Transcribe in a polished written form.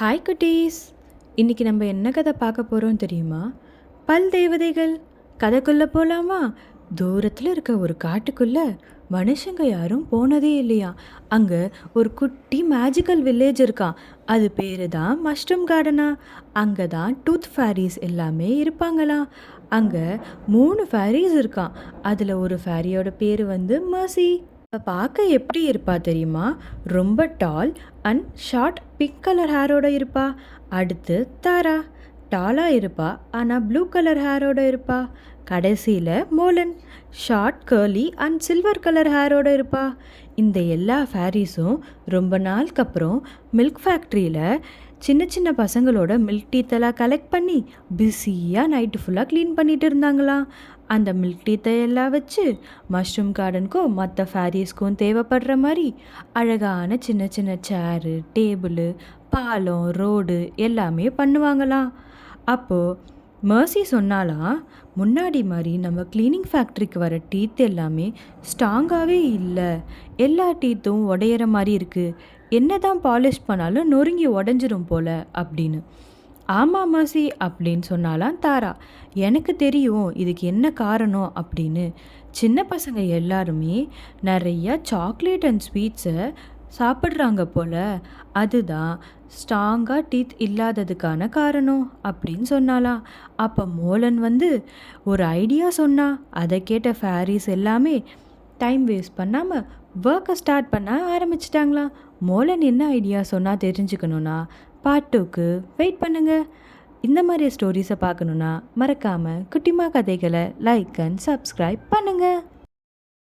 Hi குட்டீஸ். இன்னைக்கு நம்ம என்ன கதை பார்க்க போகிறோம் தெரியுமா? பல் தேவதைகள். கதைக்குள்ளே போகலாமா? தூரத்தில் இருக்க ஒரு காட்டுக்குள்ளே மனுஷங்க யாரும் போனதே இல்லையா. அங்கே ஒரு குட்டி மேஜிக்கல் வில்லேஜ் இருக்கான். அது பேர் தான் மஷ்ரூம் கார்டனா. அங்கே தான் டூத் ஃபேரிஸ் எல்லாமே இருப்பாங்களாம். அங்கே 3 ஃபேரிஸ் இருக்கான். அதில் ஒரு ஃபேரியோட பேர் வந்து மர்சி. பார்க்க எப்படி இருப்பா தெரியுமா? ரொம்ப டால் அண்ட் ஷார்ட் பிங்க் கலர் ஹேரோட இருப்பா. அடுத்து தாரா. டாலாக இருப்பா, ஆனால் ப்ளூ கலர் ஹேரோட இருப்பா. கடைசியில் மோலன். Short curly and silver colour ஹேரோட இருப்பா. இந்த எல்லா ஃபேரிஸும் ரொம்ப நாளுக்கு அப்புறம் மில்க் ஃபேக்ட்ரியில் சின்ன சின்ன பசங்களோட மில்க் டீத்தெல்லாம் கலெக்ட் பண்ணி பிஸியாக நைட்டு ஃபுல்லாக க்ளீன் பண்ணிட்டு இருந்தாங்களாம். அந்த மில்க் டீத்தை எல்லாம் வச்சு மஷ்ரூம் கார்டனுக்கும் மற்ற ஃபேரிஸ்க்கும் தேவைப்படுற மாதிரி அழகான சின்ன சின்ன சேரு, டேபிள், பாலம், ரோடு எல்லாமே பண்ணுவாங்களாம். அப்போது மர்சி சொன்னாலாம், முன்னாடி மாதிரி நம்ம க்ளீனிங் ஃபேக்ட்ரிக்கு வர டீத் எல்லாமே ஸ்ட்ராங்காகவே இல்லை. எல்லா டீத்தும் உடையிற மாதிரி இருக்குது. என்ன தான் பாலிஷ் பண்ணாலும் நொறுங்கி உடஞ்சிரும் போல அப்படின்னு. ஆமாம் மர்சி அப்படின்னு சொன்னாலாம் தாரா. எனக்கு தெரியும் இதுக்கு என்ன காரணம் அப்படின்னு. சின்ன பசங்க எல்லாருமே நிறைய சாக்லேட் அண்ட் ஸ்வீட்ஸை சாப்பிட்றாங்க போல. அதுதான் ஸ்ட்ராங்காக டீத் இல்லாததுக்கான காரணம் அப்படின்னு சொன்னாலாம். அப்போ மோலன் வந்து ஒரு ஐடியா சொன்னா. அதை கேட்ட ஃபேரிஸ் எல்லாமே டைம் வேஸ்ட் பண்ணாமல் ஒர்க்கை ஸ்டார்ட் பண்ண ஆரம்பிச்சிட்டாங்களாம். மோலன் என்ன ஐடியா சொன்னால் தெரிஞ்சுக்கணுன்னா பார்ட் 2க்கு வெயிட் பண்ணுங்கள். இந்த மாதிரி ஸ்டோரிஸை பார்க்கணுன்னா மறக்காமல் குட்டிமா கதைகளை லைக் அண்ட் சப்ஸ்கிரைப் பண்ணுங்கள்.